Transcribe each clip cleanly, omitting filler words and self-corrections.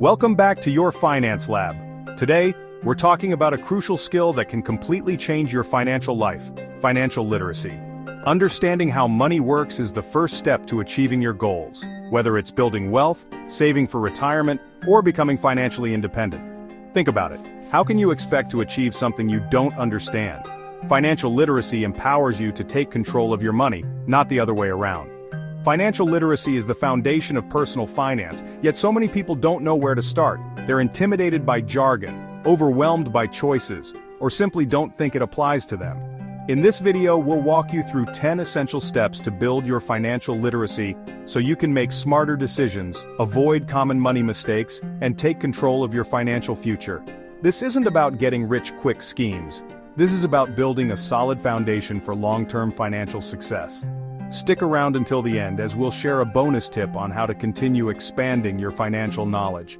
Welcome back to your Finance Lab. Today, we're talking about a crucial skill that can completely change your financial life: financial literacy. Understanding how money works is the first step to achieving your goals, whether it's building wealth, saving for retirement, or becoming financially independent. Think about it. How can you expect to achieve something you don't understand? Financial literacy empowers you to take control of your money, not the other way around. Financial literacy is the foundation of personal finance, yet so many people don't know where to start. They're intimidated by jargon, overwhelmed by choices, or simply don't think it applies to them. In this video, we'll walk you through 10 essential steps to build your financial literacy so you can make smarter decisions, avoid common money mistakes, and take control of your financial future. This isn't about getting rich quick schemes. This is about building a solid foundation for long-term financial success. Stick around until the end as we'll share a bonus tip on how to continue expanding your financial knowledge.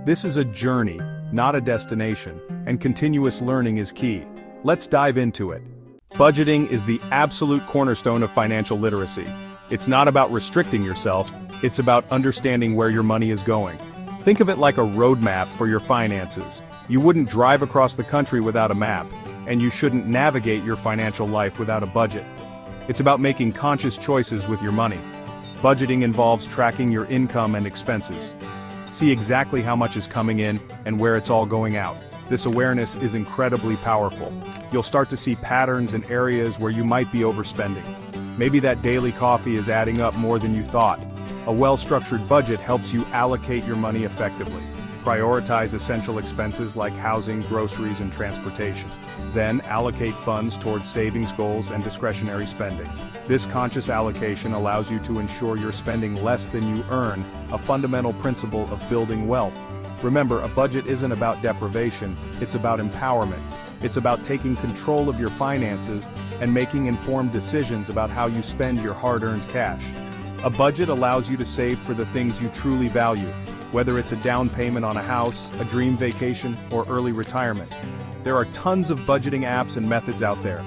This is a journey, not a destination, and continuous learning is key. Let's dive into it. Budgeting is the absolute cornerstone of financial literacy. It's not about restricting yourself, it's about understanding where your money is going. Think of it like a roadmap for your finances. You wouldn't drive across the country without a map, and you shouldn't navigate your financial life without a budget. It's about making conscious choices with your money. Budgeting involves tracking your income and expenses. See exactly how much is coming in and where it's all going out. This awareness is incredibly powerful. You'll start to see patterns in areas where you might be overspending. Maybe that daily coffee is adding up more than you thought. A well-structured budget helps you allocate your money effectively. Prioritize essential expenses like housing, groceries, and transportation. Then, allocate funds towards savings goals and discretionary spending. This conscious allocation allows you to ensure you're spending less than you earn, a fundamental principle of building wealth. Remember, a budget isn't about deprivation, it's about empowerment. It's about taking control of your finances and making informed decisions about how you spend your hard-earned cash. A budget allows you to save for the things you truly value, whether it's a down payment on a house, a dream vacation, or early retirement. There are tons of budgeting apps and methods out there.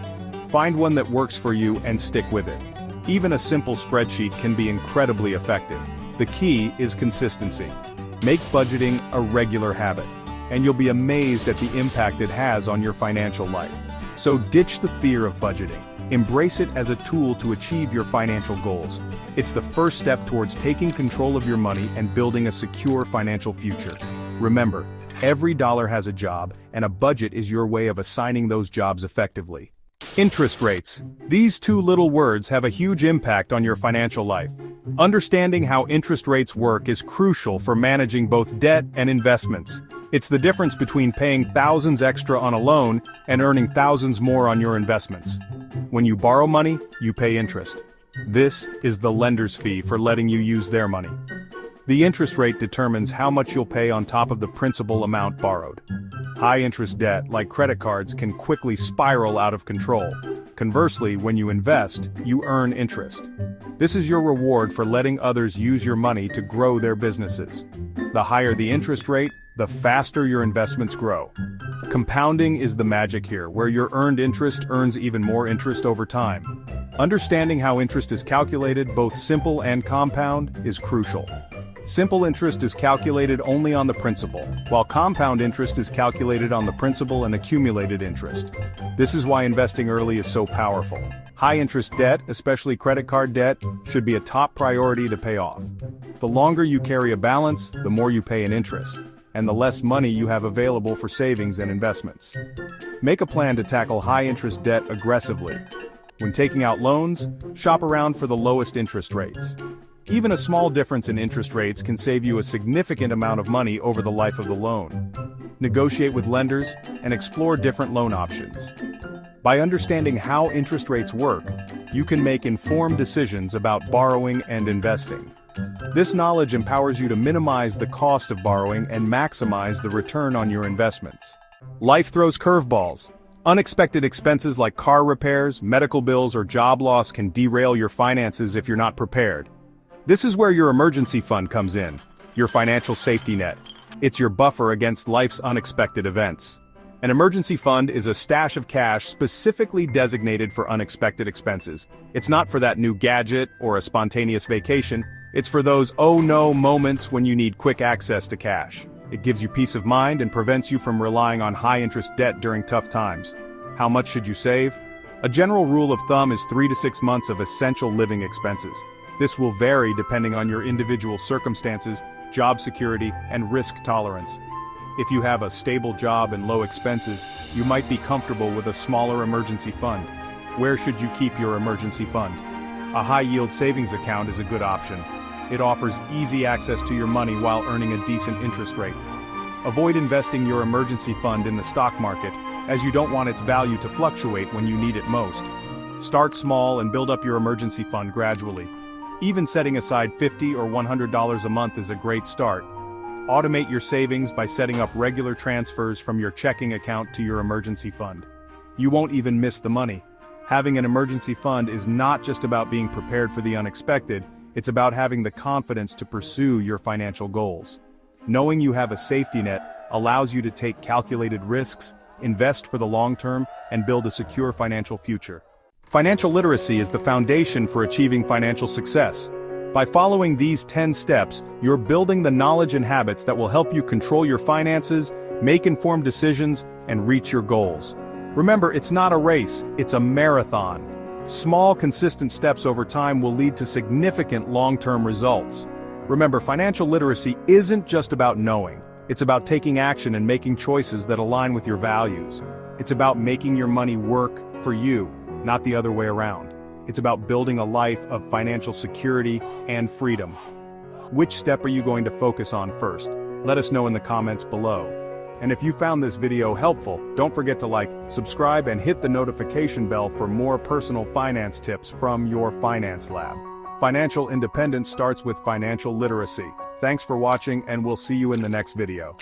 Find one that works for you and stick with it. Even a simple spreadsheet can be incredibly effective. The key is consistency. Make budgeting a regular habit, and you'll be amazed at the impact it has on your financial life. So ditch the fear of budgeting. Embrace it as a tool to achieve your financial goals. It's the first step towards taking control of your money and building a secure financial future. Remember, every dollar has a job, and a budget is your way of assigning those jobs effectively. Interest rates. These two little words have a huge impact on your financial life. Understanding how interest rates work is crucial for managing both debt and investments. It's the difference between paying thousands extra on a loan and earning thousands more on your investments. When you borrow money, you pay interest. This is the lender's fee for letting you use their money. The interest rate determines how much you'll pay on top of the principal amount borrowed. High-interest debt, like credit cards, can quickly spiral out of control. Conversely, when you invest, you earn interest. This is your reward for letting others use your money to grow their businesses. The higher the interest rate, the faster your investments grow. Compounding is the magic here, where your earned interest earns even more interest over time. Understanding how interest is calculated, both simple and compound, is crucial. Simple interest is calculated only on the principal, while compound interest is calculated on the principal and accumulated interest. This is why investing early is so powerful. High-interest debt, especially credit card debt, should be a top priority to pay off. The longer you carry a balance, the more you pay in interest, and the less money you have available for savings and investments. Make a plan to tackle high-interest debt aggressively. When taking out loans, shop around for the lowest interest rates. Even a small difference in interest rates can save you a significant amount of money over the life of the loan. Negotiate with lenders and explore different loan options. By understanding how interest rates work, you can make informed decisions about borrowing and investing. This knowledge empowers you to minimize the cost of borrowing and maximize the return on your investments. Life throws curveballs. Unexpected expenses like car repairs, medical bills, or job loss can derail your finances if you're not prepared. This is where your emergency fund comes in, your financial safety net. It's your buffer against life's unexpected events. An emergency fund is a stash of cash specifically designated for unexpected expenses. It's not for that new gadget or a spontaneous vacation, It's for those oh no moments when you need quick access to cash. It gives you peace of mind and prevents you from relying on high-interest debt during tough times. How much should you save? A general rule of thumb is 3 to 6 months of essential living expenses. This will vary depending on your individual circumstances, job security, and risk tolerance. If you have a stable job and low expenses, you might be comfortable with a smaller emergency fund. Where should you keep your emergency fund? A high-yield savings account is a good option. It offers easy access to your money while earning a decent interest rate. Avoid investing your emergency fund in the stock market, as you don't want its value to fluctuate when you need it most. Start small and build up your emergency fund gradually. Even setting aside $50 or $100 a month is a great start. Automate your savings by setting up regular transfers from your checking account to your emergency fund. You won't even miss the money. Having an emergency fund is not just about being prepared for the unexpected, it's about having the confidence to pursue your financial goals. Knowing you have a safety net allows you to take calculated risks, invest for the long term, and build a secure financial future. Financial literacy is the foundation for achieving financial success. By following these 10 steps, you're building the knowledge and habits that will help you control your finances, make informed decisions, and reach your goals. Remember, it's not a race, it's a marathon. Small, consistent steps over time will lead to significant long-term results. Remember, financial literacy isn't just about knowing. It's about taking action and making choices that align with your values. It's about making your money work for you, not the other way around. It's about building a life of financial security and freedom. Which step are you going to focus on first? Let us know in the comments below. And if you found this video helpful, don't forget to like, subscribe, and hit the notification bell for more personal finance tips from your Finance Lab. Financial independence starts with financial literacy. Thanks for watching, and we'll see you in the next video.